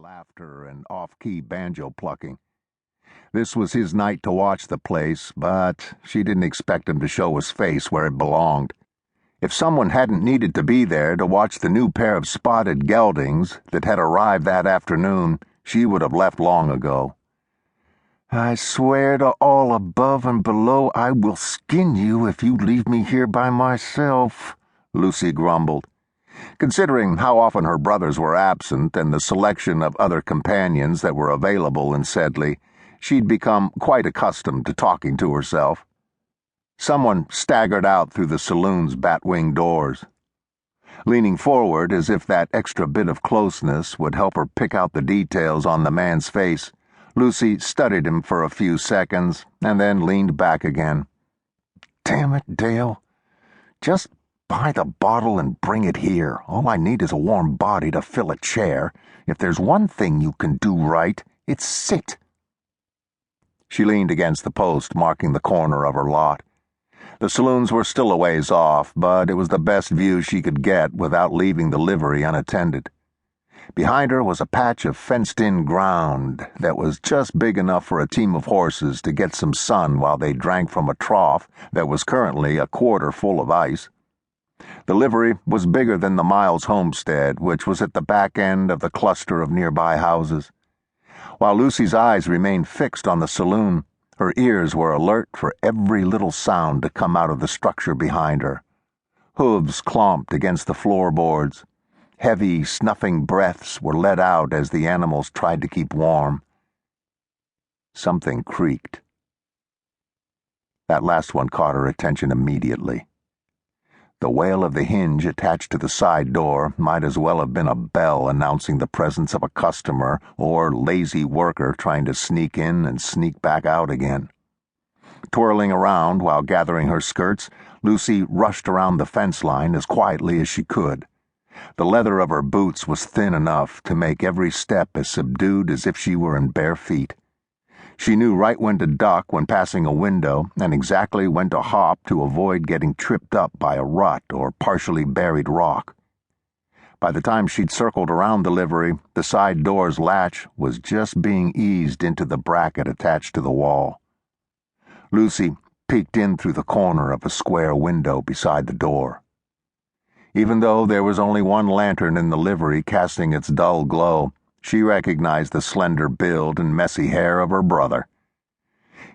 laughter and off-key banjo plucking. This was his night to watch the place, but she didn't expect him to show his face where it belonged. If someone hadn't needed to be there to watch the new pair of spotted geldings that had arrived that afternoon, she would have left long ago. "I swear to all above and below I will skin you if you leave me here by myself," Lucy grumbled. Considering how often her brothers were absent and the selection of other companions that were available in Sedley, she'd become quite accustomed to talking to herself. Someone staggered out through the saloon's bat-wing doors. Leaning forward as if that extra bit of closeness would help her pick out the details on the man's face, Lucy studied him for a few seconds and then leaned back again. "Damn it, Dale. Just buy the bottle and bring it here. All I need is a warm body to fill a chair. If there's one thing you can do right, it's sit." She leaned against the post marking the corner of her lot. The saloons were still a ways off, but it was the best view she could get without leaving the livery unattended. Behind her was a patch of fenced-in ground that was just big enough for a team of horses to get some sun while they drank from a trough that was currently a quarter full of ice. The livery was bigger than the Miles homestead, which was at the back end of the cluster of nearby houses. While Lucy's eyes remained fixed on the saloon, her ears were alert for every little sound to come out of the structure behind her. Hooves clomped against the floorboards. Heavy, snuffing breaths were let out as the animals tried to keep warm. Something creaked. That last one caught her attention immediately. The wail of the hinge attached to the side door might as well have been a bell announcing the presence of a customer or lazy worker trying to sneak in and sneak back out again. Twirling around while gathering her skirts, Lucy rushed around the fence line as quietly as she could. The leather of her boots was thin enough to make every step as subdued as if she were in bare feet. She knew right when to duck when passing a window and exactly when to hop to avoid getting tripped up by a rut or partially buried rock. By the time she'd circled around the livery, the side door's latch was just being eased into the bracket attached to the wall. Lucy peeked in through the corner of a square window beside the door. Even though there was only one lantern in the livery casting its dull glow, she recognized the slender build and messy hair of her brother.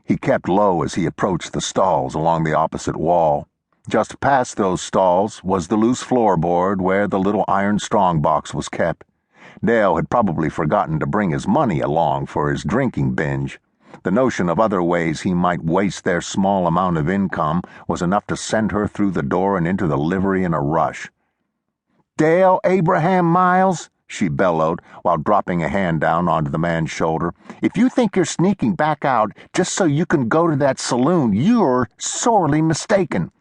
He kept low as he approached the stalls along the opposite wall. Just past those stalls was the loose floorboard where the little iron strongbox was kept. Dale had probably forgotten to bring his money along for his drinking binge. The notion of other ways he might waste their small amount of income was enough to send her through the door and into the livery in a rush. "Dale Abraham Miles," she bellowed while dropping a hand down onto the man's shoulder, "if you think you're sneaking back out just so you can go to that saloon, you're sorely mistaken."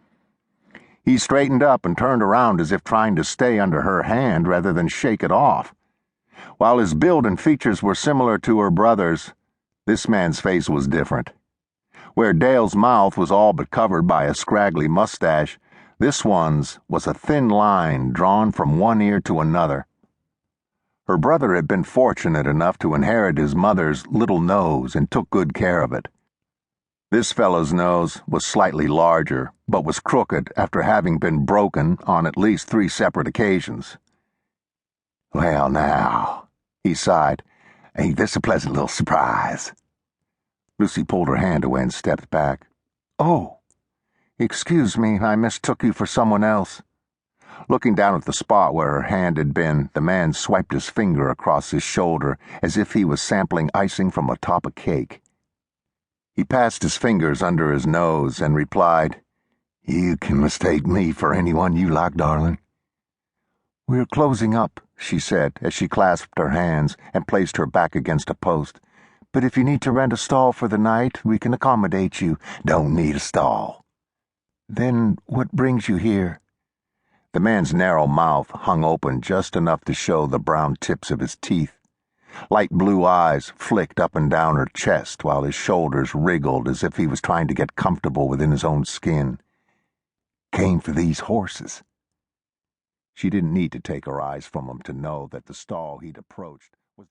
He straightened up and turned around as if trying to stay under her hand rather than shake it off. While his build and features were similar to her brother's, this man's face was different. Where Dale's mouth was all but covered by a scraggly mustache, this one's was a thin line drawn from one ear to another. Her brother had been fortunate enough to inherit his mother's little nose and took good care of it. This fellow's nose was slightly larger, but was crooked after having been broken on at least 3 separate occasions. "Well, now," he sighed, "ain't this a pleasant little surprise?" Lucy pulled her hand away and stepped back. "Oh, excuse me, I mistook you for someone else." Looking down at the spot where her hand had been, the man swiped his finger across his shoulder as if he was sampling icing from atop a cake. He passed his fingers under his nose and replied, "You can mistake me for anyone you like, darling." "We're closing up," she said as she clasped her hands and placed her back against a post. "But if you need to rent a stall for the night, we can accommodate you." "Don't need a stall." "Then what brings you here?" The man's narrow mouth hung open just enough to show the brown tips of his teeth. Light blue eyes flicked up and down her chest while his shoulders wriggled as if he was trying to get comfortable within his own skin. "Came for these horses." She didn't need to take her eyes from him to know that the stall he'd approached